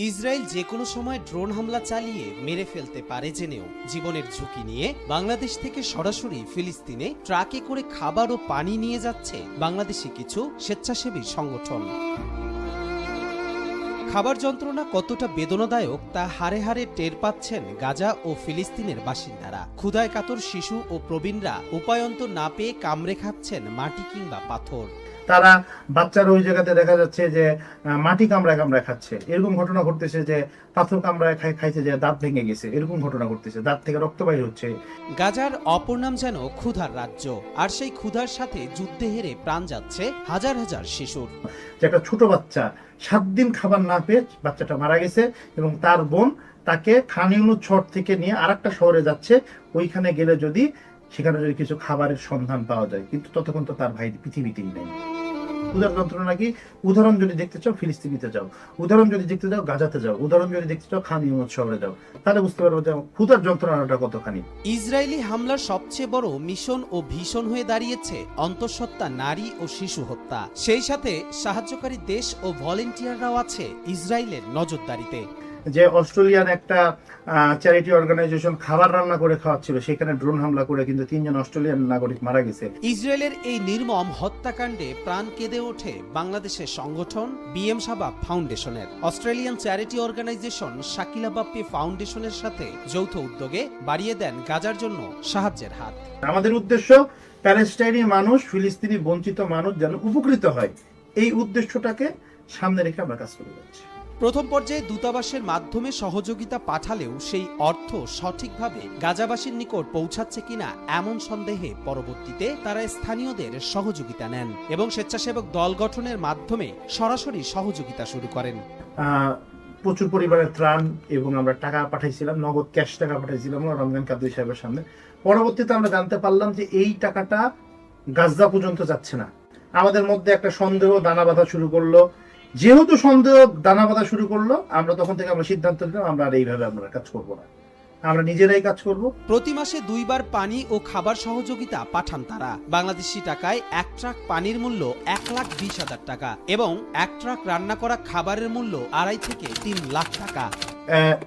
Israel যে কোনো সময় ড্রোন হামলা চালিয়ে মেরে ফেলতে পারে জেনেও জীবনের ঝুঁকি নিয়ে বাংলাদেশ থেকে সরাসরি ফিলিস্তিনে ট্রাকে করে খাবার ও পানি নিয়ে যাচ্ছে বাংলাদেশি কিছু স্বেচ্ছাসেবী সংগঠন। খাবার যন্ত্রণা কতটা বেদনাদায়ক তা হাড়ে হাড়ে টের পাচ্ছেন গাজা ও ফিলিস্তিনের বাসিন্দারা। ক্ষুধায় কাতর শিশু ও প্রবীণরা উপায়ন্ত না পেয়ে কামড়ে খাচ্ছেন মাটি কিংবা পাথর। তারা বাচ্চারা ওই জায়গাতে দেখা যাচ্ছে যে মাটি কামড়ায় কামড়ায় খাচ্ছে, এরকম ঘটনা ঘটতেছে। যে পাথর কামড়ায় খাইছে, যে দাঁত ভেঙে গেছে, এরকম ঘটনা ঘটতেছে, দাঁত থেকে রক্ত বাইর হচ্ছে। গাজার অপর নাম যেন ক্ষুধার রাজ্য, আর সেই ক্ষুধার সাথে যুদ্ধে হেরে প্রাণ যাচ্ছে হাজার হাজার শিশুর। যে একটা ছোট বাচ্চা 7 দিন খাবার না পেয়ে বাচ্চাটা মারা গেছে, এবং তার বোন তাকে খান ইউনুস শহর থেকে নিয়ে আরেকটা শহরে যাচ্ছে। ওইখানে গেলে যদি সেখানে যদি কিছু খাবারের সন্ধান পাওয়া যায়, কিন্তু ততক্ষণ তো তার ভাই পৃথিবীতেই নেই। ক্ষুধার যন্ত্রণা কি? উদাহরণ যদি দেখতে চাও ফিলিস্তিনিতে যাও, উদাহরণ যদি দেখতে চাও গাজাতে যাও, উদাহরণ যদি দেখতে চাও খান ইউনুস শহরে যাও, তাহলে বুঝতে পারবো যে ক্ষুধার যন্ত্রণাটা কতখানি। ইসরায়েলি হামলার সবচেয়ে বড় মিশন ও ভীষণ হয়ে দাঁড়িয়েছে অন্তঃসত্ত্বা নারী ও শিশু হত্যা। সেই সাথে সাহায্যকারী দেশ ও ভলেন্টিয়াররাও আছে ইসরায়েলের নজরদারিতে। যে অস্ট্রেলিয়ান একটা চ্যারিটি অর্গানাইজেশন খাবার রান্না করে খাওয়াচ্ছিল, সেখানে ড্রোন হামলা করে কিন্তু 3 জন অস্ট্রেলিয়ান নাগরিক মারা গেছে। ইসরায়েলের এই নির্মম হত্যাকাণ্ডে প্রাণ কেঁদে ওঠে বাংলাদেশের সংগঠন বিএম শাবাব ফাউন্ডেশনের। Australian charity organisation Shakila Bappi ফাউন্ডেশনের সাথে যৌথ উদ্যোগে বাড়িয়ে দেন গাজার জন্য সাহায্যের হাত। আমাদের উদ্দেশ্য প্যালেস্টাইনি মানুষ, ফিলিস্তিনি বঞ্চিত মানুষ যেন উপকৃত হয়, এই উদ্দেশ্যটাকে সামনে রেখে আমরা কাজ করে যাচ্ছি। প্রথম পর্যায়ে দূতাবাসের মাধ্যমে সহযোগিতা পাঠালেও সেই অর্থ সঠিকভাবে গাজাবাসীর নিকট পৌঁছাচ্ছে কিনা এমন সন্দেহে পরবর্তীতে তারা স্থানীয়দের সহযোগিতা নেন এবং স্বেচ্ছাসেবক দল গঠনের মাধ্যমে সরাসরি সহযোগিতা শুরু করেন। প্রচুর পরিমাণে ত্রাণ এবং আমরা টাকা পাঠাইছিলাম, নগদ ক্যাশ টাকা পাঠাইছিলাম রমজান কাদের সাহেবের সামনে। পরবর্তীতে আমরা জানতে পারলাম যে এই টাকাটা গাজা পর্যন্ত যাচ্ছে না। আমাদের মধ্যে একটা সন্দেহ দানা বাঁধা শুরু করলো। যেহেতু সন্দেহ দানা বাঁধা শুরু করলো, আমরা তখন থেকে আমরা সিদ্ধান্ত নিলাম আমরা আর এইভাবে আমরা কাজ করবো না, আমরা নিজেরাই কাজ করব। প্রতি মাসে 2 বার পানি ও খাবার সহযোগিতা পাঠান তারা। বাংলাদেশি টাকায় 1 ট্রাক পানির মূল্য 1,20,000 টাকা এবং 1 ট্রাক রান্না করা খাবারের মূল্য 2.5 থেকে 3 লাখ টাকা।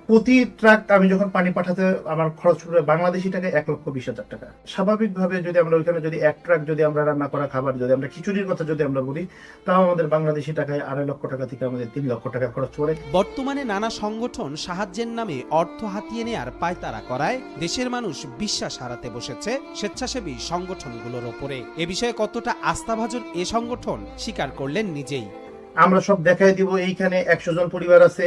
প্রতি ট্রাক আমি যখন পানি পাঠাতে আমার খরচ পড়বে বাংলাদেশি টাকায় 1,20,000 টাকা। স্বাভাবিকভাবে যদি আমরা ওইখানে যদি 1 ট্রাক যদি আমরা রান্না করা খাবার যদি আমরা খিচুড়ির কথা যদি আমরা বলি, তাও আমাদের বাংলাদেশি টাকায় 2.5 লক্ষ টাকা থেকে আমাদের 3 লক্ষ টাকা খরচ পড়ে। বর্তমানে নানা সংগঠন সাহায্যের নামে অর্থ হাতিয়ে নেয়ার পায়তারা করায় দেশের মানুষ বিশ্বাস হারাতে বসেছে স্বেচ্ছাসেবী সংগঠনগুলোর ওপরে। এ বিষয়ে কতটা আস্থাভাজন এ সংগঠন স্বীকার করলেন নিজেই। আমরা সব দেখাই দিব, এইখানে 100 জন পরিবার আছে।